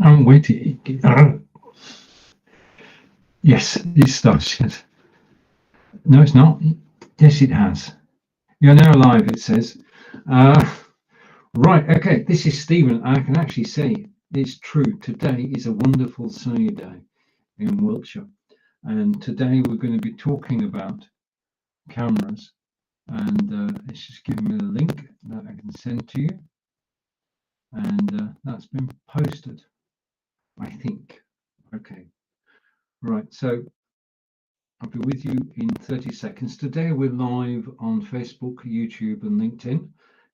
I'm waiting. Yes, it starts. Yes. No, it's not. Yes, it has. You're now live, it says. Uh, right, okay. This is Stephen. I can actually say it's true. Today is a wonderful sunny day in Wiltshire. And today we're going to be talking about cameras. And it's just giving me the link that I can send to you. And that's been posted, I think. Okay. Right. So I'll be with you in 30 seconds. Today we're live on Facebook, YouTube, and LinkedIn.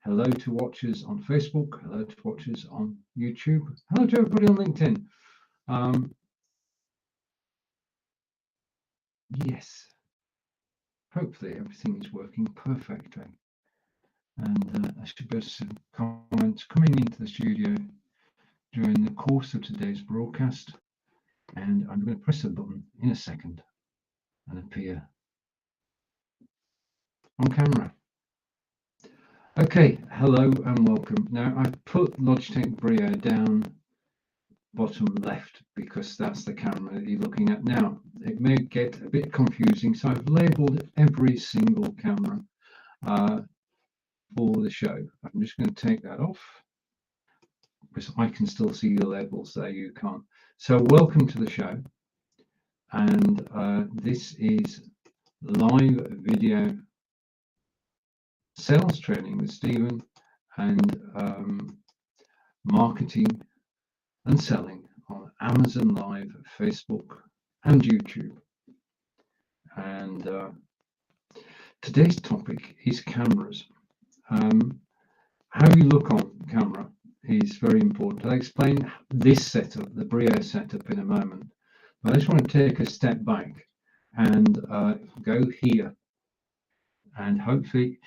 Hello to watchers on Facebook. Hello to watchers on YouTube. Hello to everybody on LinkedIn. Yes, hopefully everything is working perfectly. And I should be able to see comments coming into the studio during the course of today's broadcast. And I'm going to press the button in a second and appear on camera. Okay, hello and welcome. Now I've put Logitech Brio down bottom left because that's the camera that you're looking at now. It may get a bit confusing, so I've labeled every single camera for the show. I'm just going to take that off because I can still see the labels there, you can't. So welcome to the show, and this is live video sales training with Stephen and marketing and selling on Amazon Live, Facebook, and YouTube. And today's topic is cameras. How you look on camera is very important. I'll explain this setup, the Brio setup, in a moment. But I just want to take a step back and go here. And hopefully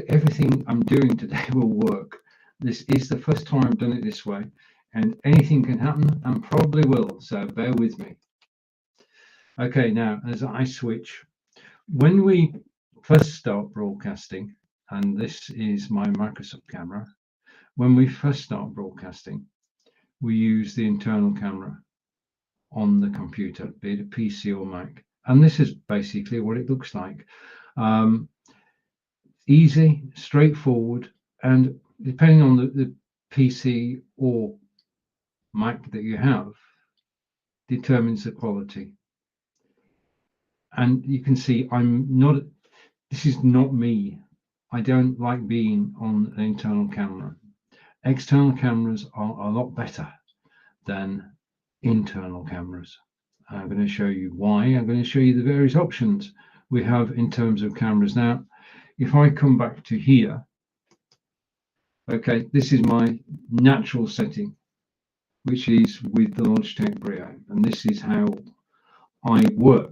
everything I'm doing today will work. This is the first time I've done it this way, and anything can happen and probably will, so bear with me. Okay, now as I switch, when we first start broadcasting, and this is my Microsoft camera, when we first start broadcasting, we use the internal camera on the computer, be it a PC or Mac. And this is basically what it looks like. Easy, straightforward, and depending on the PC or Mac that you have, determines the quality. And you can see this is not me. I don't like being on an internal camera. External cameras are a lot better than internal cameras. I'm going to show you why. I'm going to show you the various options we have in terms of cameras. Now, if I come back to here, okay, this is my natural setting, which is with the Logitech Brio, and this is how I work.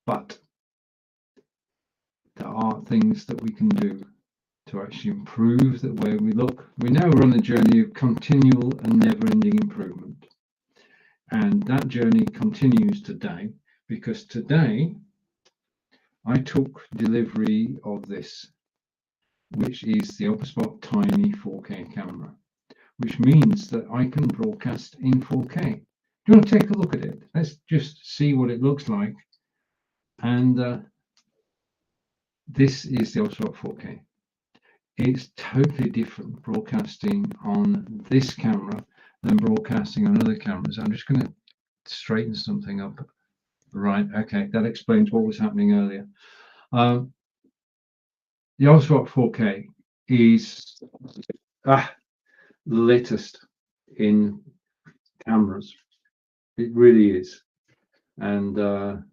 But there are things that we can do to actually improve the way we look. We know we're on a journey of continual and never-ending improvement. And that journey continues today, because today I took delivery of this, which is the Opspot Tiny 4K camera, which means that I can broadcast in 4K. Do you want to take a look at it? Let's just see what it looks like. And this is the Opspot 4K. It's totally different broadcasting on this camera than broadcasting on other cameras. I'm just going to straighten something up. Right, okay, that explains what was happening earlier. The Opspot 4K is the latest in cameras. It really is. And I'm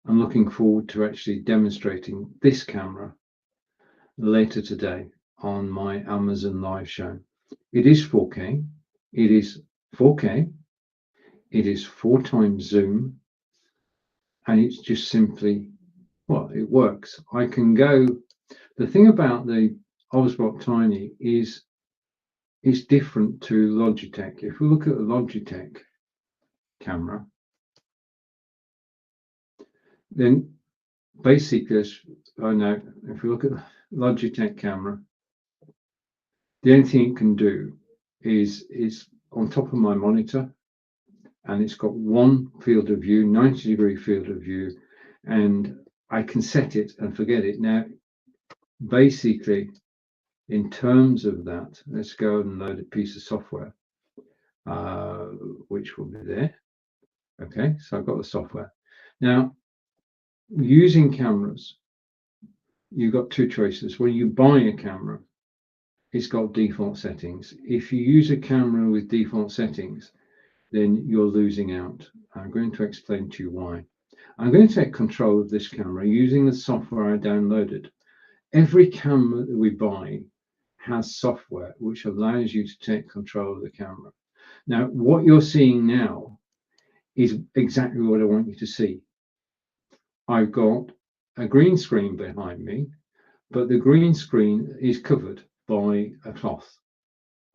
looking forward to actually demonstrating this camera later today on my Amazon Live show. It is 4K. It is 4K. It is 4x zoom. And it's just simply, well, it works. I can go. The thing about the Opspot Tiny is it's different to Logitech. If we look at the Logitech camera, then basically, I know if we look at the Logitech camera, The only thing it can do is on top of my monitor, and it's got one field of view, 90-degree field of view, and I can set it and forget it. Now, basically, in terms of that, let's go and load a piece of software, which will be there. Okay, so I've got the software. Now, using cameras, you've got two choices. When you buy a camera, it's got default settings. If you use a camera with default settings, then you're losing out. I'm going to explain to you why. I'm going to take control of this camera using the software I downloaded. Every camera that we buy has software which allows you to take control of the camera. Now, what you're seeing now is exactly what I want you to see. I've got a green screen behind me, but the green screen is covered by a cloth,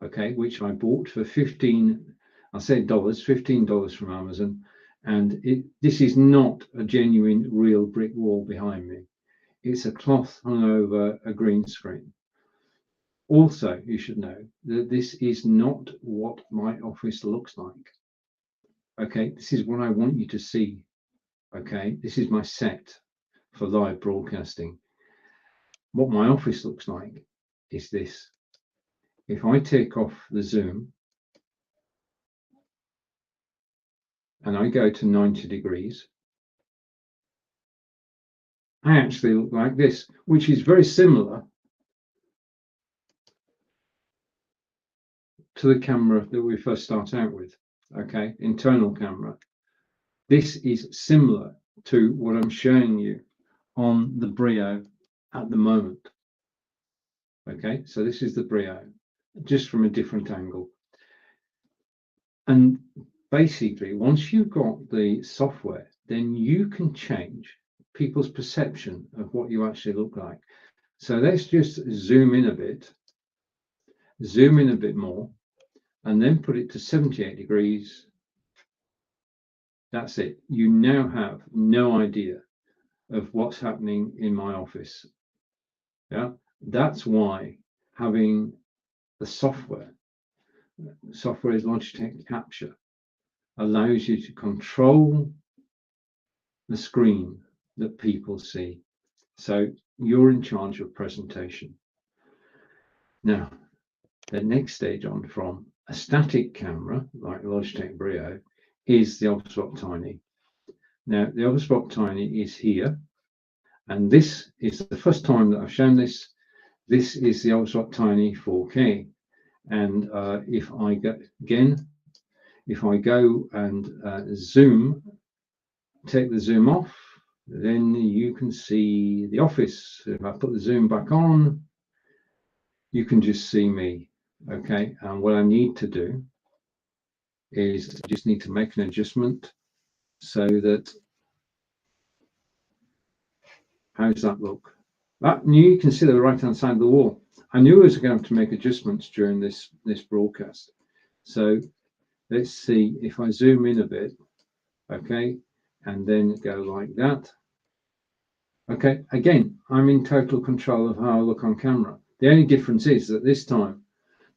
okay, which I bought for $15 from Amazon, and this is not a genuine real brick wall behind me. It's a cloth hung over a green screen. Also, you should know that this is not what my office looks like. Okay, this is what I want you to see. Okay, this is my set for live broadcasting. What my office looks like is this. If I take off the zoom and I go to 90 degrees, I actually look like this, which is very similar to the camera that we first start out with, okay, internal camera. This is similar to what I'm showing you on the Brio at the moment. Okay, so this is the Brio, just from a different angle. And basically, once you've got the software, then you can change people's perception of what you actually look like. So let's just zoom in a bit more, and then put it to 78 degrees. That's it. You now have no idea of what's happening in my office. Yeah, that's why having the software is Logitech Capture, allows you to control the screen that people see. So you're in charge of presentation. Now, the next stage on from a static camera like Logitech Brio is the Ultraspot Tiny. Now, the Ultraspot Tiny is here, and this is the first time that I've shown this. This is the Ultraspot Tiny 4K, and if I go again, if I go and zoom, take the zoom off, then you can see the office. If I put the zoom back on, you can just see me. Okay, and what I need to do is I just need to make an adjustment so that, how does that look? You can see the right hand side of the wall. I knew I was going to have to make adjustments during this broadcast. So let's see if I zoom in a bit, okay, and then go like that. Okay, again, I'm in total control of how I look on camera. The only difference is that this time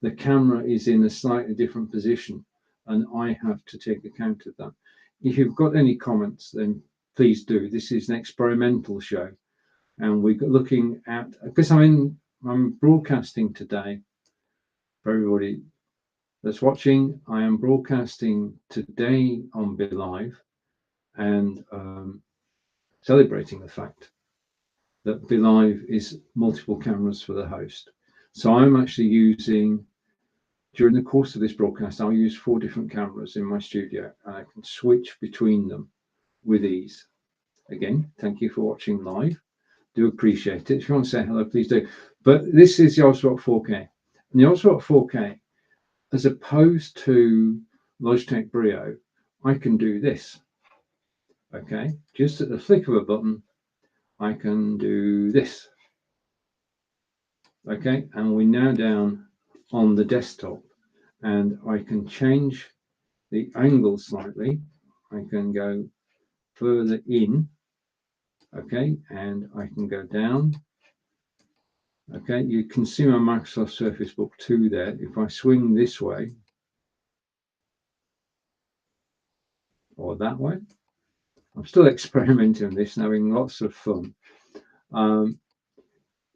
the camera is in a slightly different position, and I have to take account of that. If you've got any comments, then please do. This is an experimental show, and we're looking at, because I'm broadcasting today for everybody that's watching. I am broadcasting today on BeLIve, and celebrating the fact that BeLive is multiple cameras for the host. So I'm actually using, during the course of this broadcast, I'll use 4 different cameras in my studio, and I can switch between them with ease. Again, thank you for watching live. Do appreciate it. If you want to say hello, please do. But this is the Ultraspot 4K. And the Ultraspot 4K, as opposed to Logitech Brio, I can do this. Okay, just at the flick of a button, I can do this. Okay, and we're now down on the desktop, and I can change the angle slightly. I can go further in, okay, and I can go down, Okay, you can see my Microsoft Surface Book 2 there. If I swing this way or that way, I'm still experimenting on this and having lots of fun.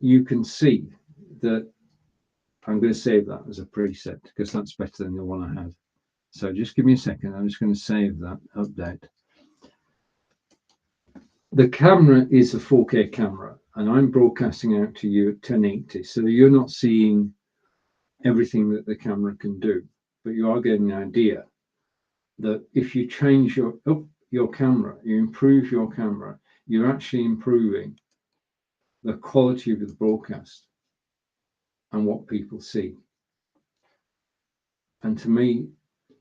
You can see that I'm going to save that as a preset because that's better than the one I had. So just give me a second. I'm just going to save that update. The camera is a 4K camera, and I'm broadcasting out to you at 1080. So you're not seeing everything that the camera can do, but you are getting an idea that if you change your camera, you improve your camera, you're actually improving the quality of the broadcast and what people see. And to me,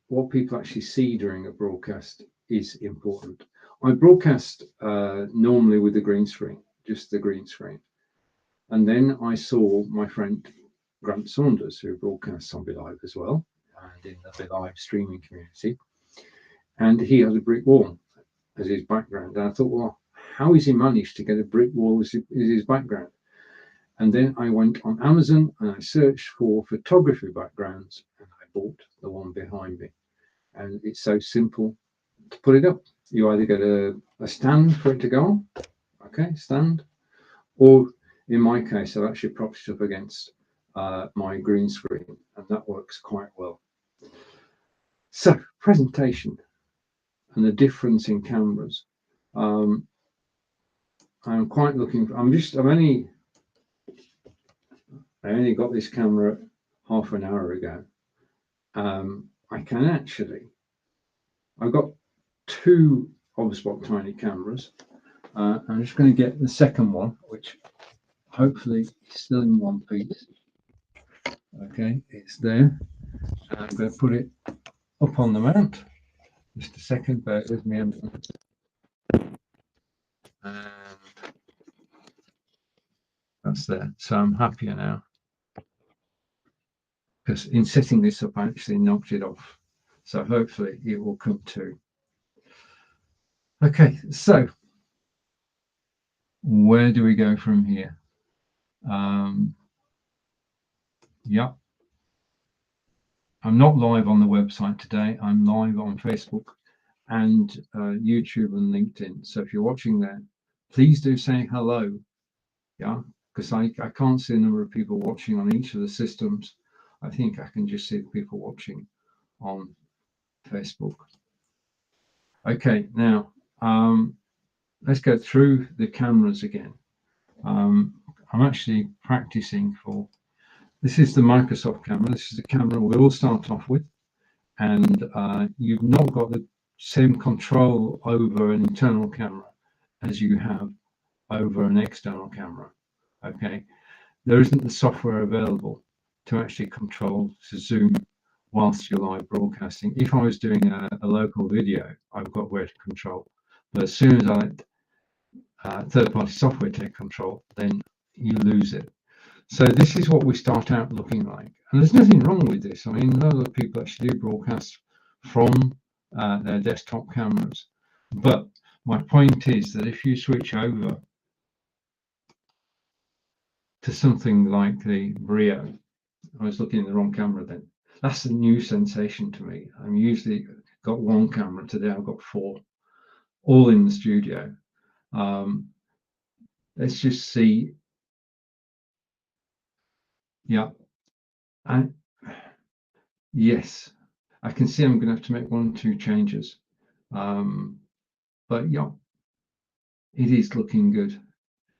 what people actually see during a broadcast is important. I broadcast normally with the green screen, just the green screen. And then I saw my friend Grant Saunders, who broadcasts on BeLIve as well, and in the BeLIve streaming community. And he had a brick wall as his background. And I thought, well, how has he managed to get a brick wall as his background? And then I went on Amazon and I searched for photography backgrounds, and I bought the one behind me. And it's so simple to put it up. You either get a stand for it to go on, okay, stand, or in my case, I've actually propped it up against my green screen, and that works quite well. So, presentation and the difference in cameras. I'm quite looking for, I only got this camera half an hour ago. I can actually, I've got two Obspot tiny cameras. I'm just going to get the second one, which hopefully is still in one piece. Okay, it's there. And I'm going to put it up on the mount. Just a second, bear with me. And that's there. So I'm happier now, because in setting this up, I actually knocked it off. So hopefully it will come to. Okay, so where do we go from here? Yeah, I'm not live on the website today. I'm live on Facebook and YouTube and LinkedIn. So if you're watching there, please do say hello. Yeah, because I can't see the number of people watching on each of the systems. I think I can just see the people watching on Facebook. Okay, now let's go through the cameras again. I'm actually practicing for, this is the Microsoft camera. This is the camera we'll start off with. And you've not got the same control over an internal camera as you have over an external camera. Okay, there isn't the software available to actually control to zoom whilst you're live broadcasting. If I was doing a local video, I've got where to control. But as soon as I let third-party software take control, then you lose it. So this is what we start out looking like. And there's nothing wrong with this. I mean, a lot of people actually do broadcast from their desktop cameras. But my point is that if you switch over to something like the Brio, I was looking at the wrong camera then. That's a new sensation to me. I'm usually got one camera. Today I've got four, all in the studio. Let's just see. Yeah. And yes, I can see I'm going to have to make 1 or 2 changes. But yeah, it is looking good.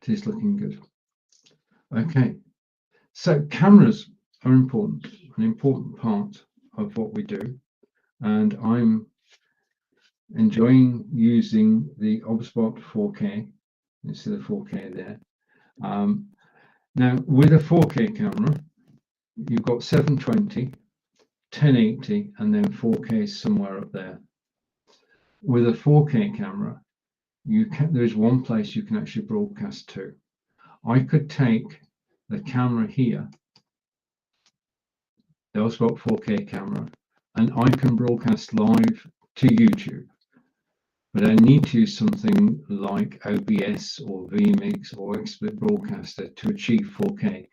It is looking good. Okay. So cameras are important, an important part of what we do. And I'm enjoying using the Obspot 4K. You see the 4K there. Now, with a 4K camera, you've got 720, 1080, and then 4K somewhere up there. With a 4K camera, there is one place you can actually broadcast to. I could take the camera here, the Obspot 4K camera, and I can broadcast live to YouTube. But I need to use something like OBS or vMix or XSplit Broadcaster to achieve 4K.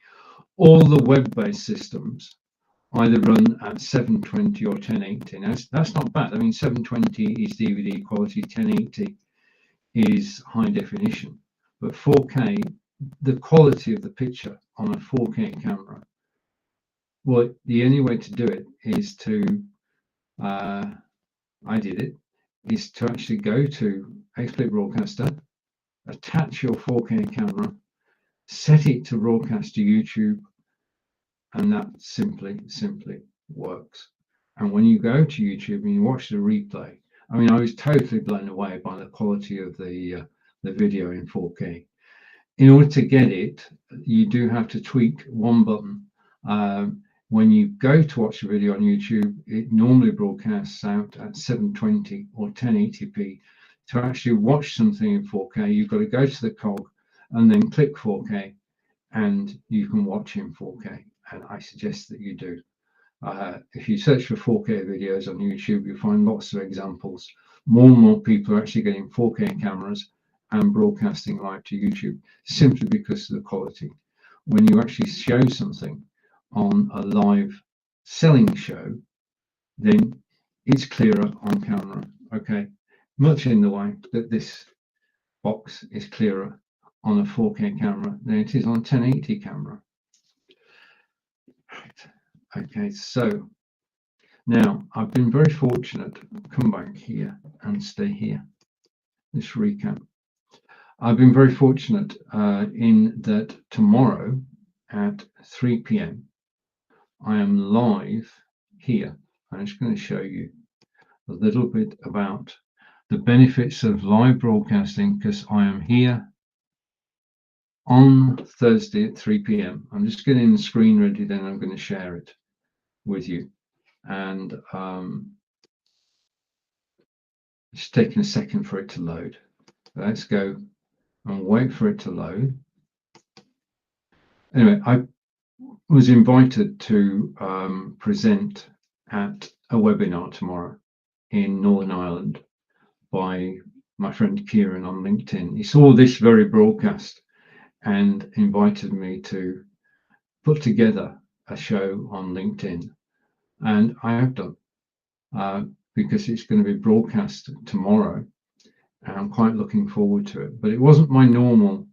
All the web-based systems either run at 720 or 1080. Now, that's not bad. I mean, 720 is DVD quality, 1080 is high definition, but 4K, the quality of the picture on a 4K camera, well, the only way to do it is to, I did it, is to actually go to XSplit Broadcaster, attach your 4K camera, set it to broadcast to YouTube, and that simply works. And when you go to YouTube and you watch the replay, I mean, I was totally blown away by the quality of the video in 4K. In order to get it, you do have to tweak one button. When you go to watch a video on YouTube, it normally broadcasts out at 720 or 1080p. To actually watch something in 4K, you've got to go to the cog and then click 4K, and you can watch in 4K. And I suggest that you do. If you search for 4K videos on YouTube, you'll find lots of examples. More and more people are actually getting 4K cameras and broadcasting live to YouTube simply because of the quality. When you actually show something on a live selling show, then it's clearer on camera. Okay, much in the way that this box is clearer on a 4K camera than it is on a 1080 camera. Right. Okay, so now I've been very fortunate. Come back here and stay here. This recap. I've been very fortunate in that tomorrow at 3 p.m. I am live here. I'm just going to show you a little bit about the benefits of live broadcasting, because I am here on Thursday at 3 p.m. I'm just getting the screen ready, then I'm going to share it with you. And it's taking a second for it to load. Let's go and wait for it to load. Anyway, I was invited to present at a webinar tomorrow in Northern Ireland by my friend Kieran on LinkedIn. He saw this very broadcast and invited me to put together a show on LinkedIn, and I have done, because it's going to be broadcast tomorrow, and I'm quite looking forward to it. But it wasn't my normal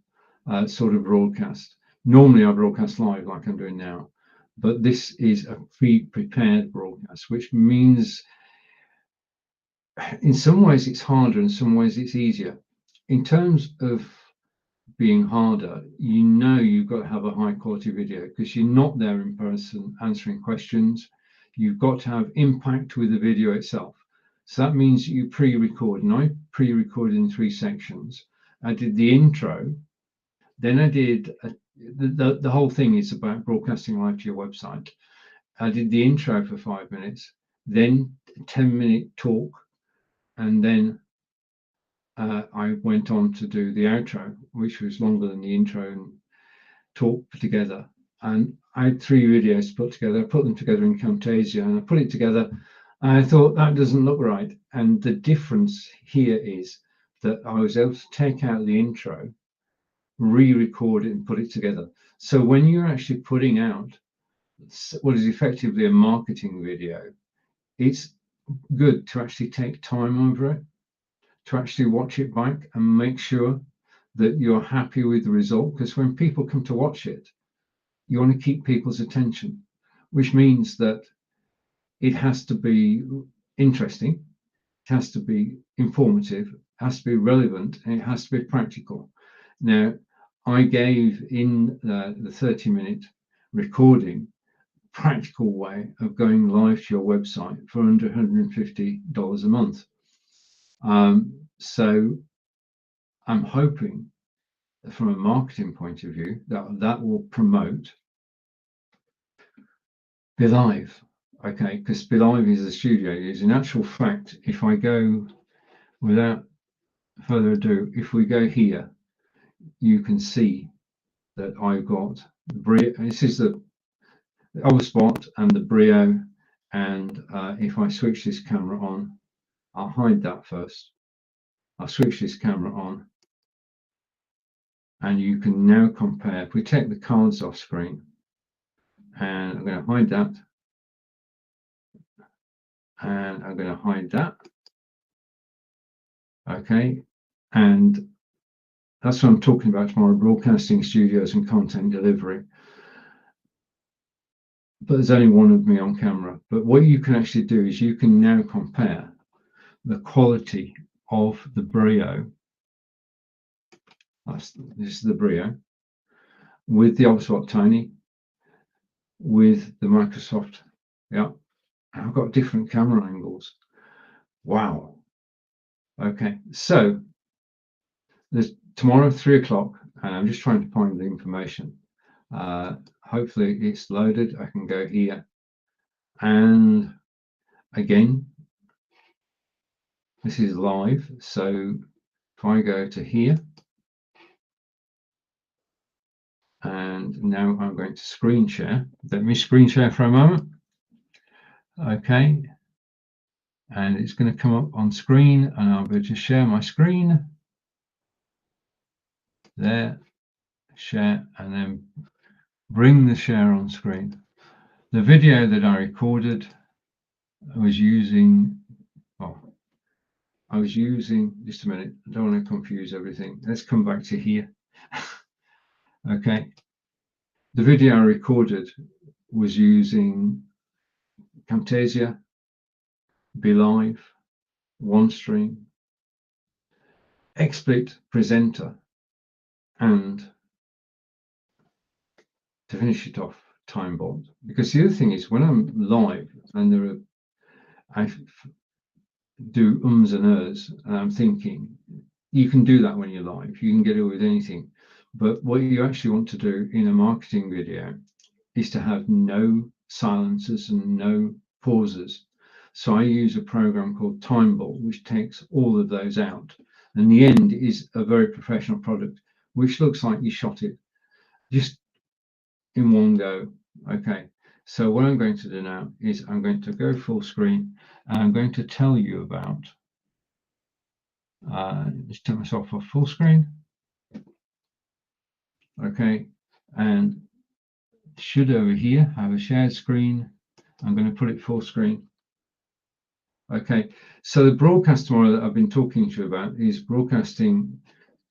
sort of broadcast. Normally I broadcast live like I'm doing now, but this is a pre-prepared broadcast, which means in some ways it's harder, in some ways it's easier. In terms of being harder, you know you've got to have a high quality video because you're not there in person answering questions. You've got to have impact with the video itself. So that means you pre-record, and I pre-recorded in 3 sections. I did the intro, then I did the whole thing is about broadcasting live to your website. I did the intro for 5 minutes, then a 10-minute talk, and then I went on to do the outro, which was longer than the intro and talk together. And I had 3 videos to put together. I put them together in Camtasia, and I put it together. And I thought that doesn't look right. And the difference here is that I was able to take out the intro, re-record it, and put it together. So when you're actually putting out what is effectively a marketing video, it's good to actually take time over it, to actually watch it back and make sure that you're happy with the result. Because when people come to watch it, you want to keep people's attention, which means that it has to be interesting, it has to be informative, it has to be relevant, and it has to be practical. Now, I gave in the 30-minute recording practical way of going live to your website for under $150 a month. So I'm hoping that from a marketing point of view that will promote BeLIve. Okay, because BeLIve is a studio use. In actual fact, if I go, without further ado, if we go here, you can see that I've got this is the other spot and the Brio. And if I switch this camera on, I'll hide that first. I'll switch this camera on, and you can now compare. If we take the cards off screen, and I'm going to hide that, and I'm going to hide that. Okay, and that's what I'm talking about tomorrow, broadcasting studios and content delivery. But there's only one of me on camera. But what you can actually do is you can now compare the quality of the Brio, this is the Brio, with the Ultraswap Tiny, with the Microsoft. Yeah, I've got different camera angles. Wow. Okay, so there's tomorrow 3 o'clock, and I'm just trying to find the information. Hopefully it's loaded. I can go here, and again, this is live. So if I go to here, and now I'm going to screen share. Let me screen share for a moment. Okay, and it's going to come up on screen, and I'm going to share my screen there, share, and then bring the share on screen. The video that I recorded, I was using, just a minute, I don't want to confuse everything. Let's come back to here. Okay, the video I recorded was using Camtasia, BeLIve, OneStream, XSplit Presenter, and to finish it off, TimeBot. Because the other thing is, when I'm live and I do ums and ers, and I'm thinking, you can do that when you're live. You can get away with anything. But what you actually want to do in a marketing video is to have no silences and no pauses. So I use a program called TimeBot, which takes all of those out. And the end is a very professional product, which looks like you shot it just in one go. Okay, so what I'm going to do now is I'm going to go full screen, and I'm going to tell you about, just turn myself off full screen. Okay, and should over here have a shared screen. I'm going to put it full screen. Okay, so the broadcast tomorrow that I've been talking to you about is broadcasting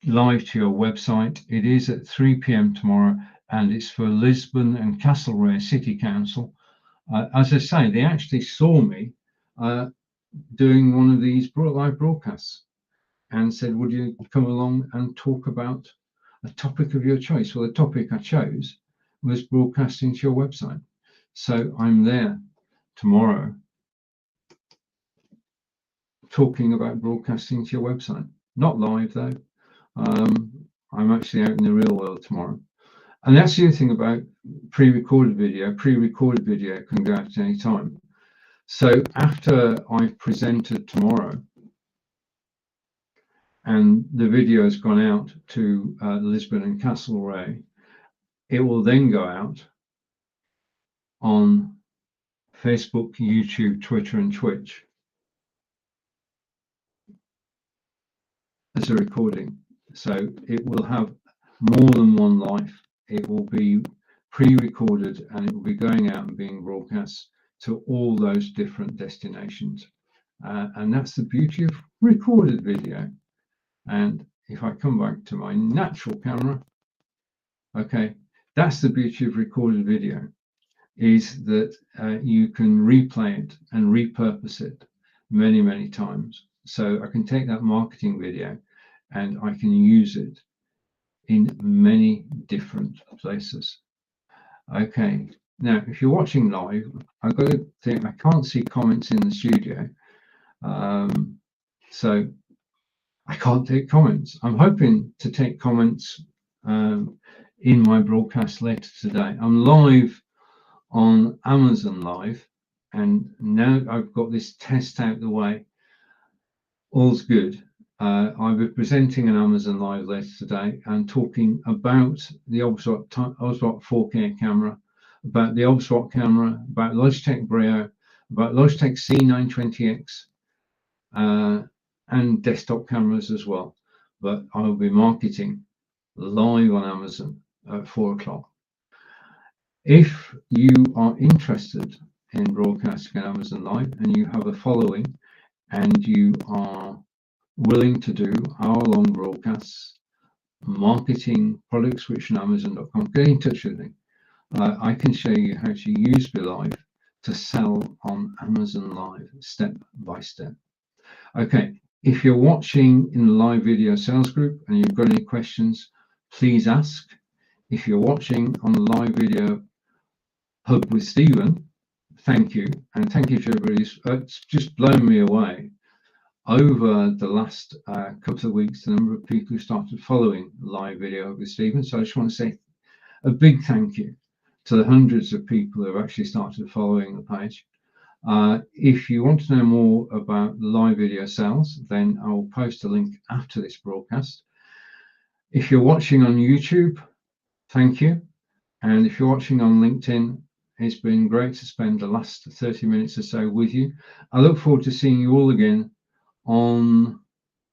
live to your website. It is at 3 p.m. tomorrow, and it's for Lisbon and Castlereagh City Council. As I say, they actually saw me doing one of these live broadcasts and said, would you come along and talk about a topic of your choice? Well, the topic I chose was broadcasting to your website. So I'm there tomorrow talking about broadcasting to your website. Not live though. I'm actually out in the real world tomorrow. And that's the other thing about pre-recorded video. Pre-recorded video can go out at any time. So after I've presented tomorrow and the video has gone out to Lisbon and Castlereagh, it will then go out on Facebook, YouTube, Twitter, and Twitch as a recording. So it will have more than one life. It will be pre-recorded, and it will be going out and being broadcast to all those different destinations. And that's the beauty of recorded video. And if I come back to my natural camera, okay, that's the beauty of recorded video, is that you can replay it and repurpose it many, many times. So I can take that marketing video and I can use it in many different places. Okay, now if you're watching live, I've got to think, I can't see comments in the studio. So I can't take comments. I'm hoping to take comments in my broadcast later today. I'm live on Amazon Live, and now I've got this test out the way, all's good. I'll be presenting an Amazon Live later today and talking about the Ultraswap 4K camera, about the Ultraswap camera, about Logitech Brio, about Logitech C920X, and desktop cameras as well. But I'll be marketing live on Amazon at 4 o'clock. If you are interested in broadcasting on Amazon Live and you have a following and you are willing to do hour-long broadcasts, marketing products which on Amazon.com, get in touch with me. I can show you how to use BeLIve to sell on Amazon Live step by step. Okay, if you're watching in the live video sales group and you've got any questions, please ask. If you're watching on the live video hub with Stephen, thank you. And thank you to everybody. It's just blown me away. Over the last couple of weeks, the number of people who started following live video with Stephen. So I just want to say a big thank you to the hundreds of people who have actually started following the page. If you want to know more about live video sales, then I will post a link after this broadcast. If you're watching on YouTube, thank you. And if you're watching on LinkedIn, it's been great to spend the last 30 minutes or so with you. I look forward to seeing you all again on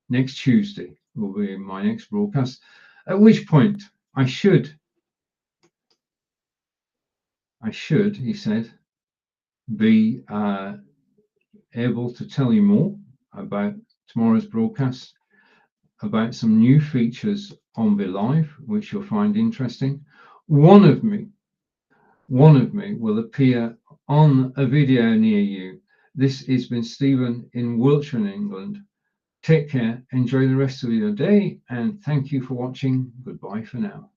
next Tuesday, will be my next broadcast, at which point I should, he said, be able to tell you more about tomorrow's broadcast, about some new features on BeLIve, which you'll find interesting. One of me will appear on a video near you. This has been Stephen in Wiltshire, in England. Take care, enjoy the rest of your day, and thank you for watching. Goodbye for now.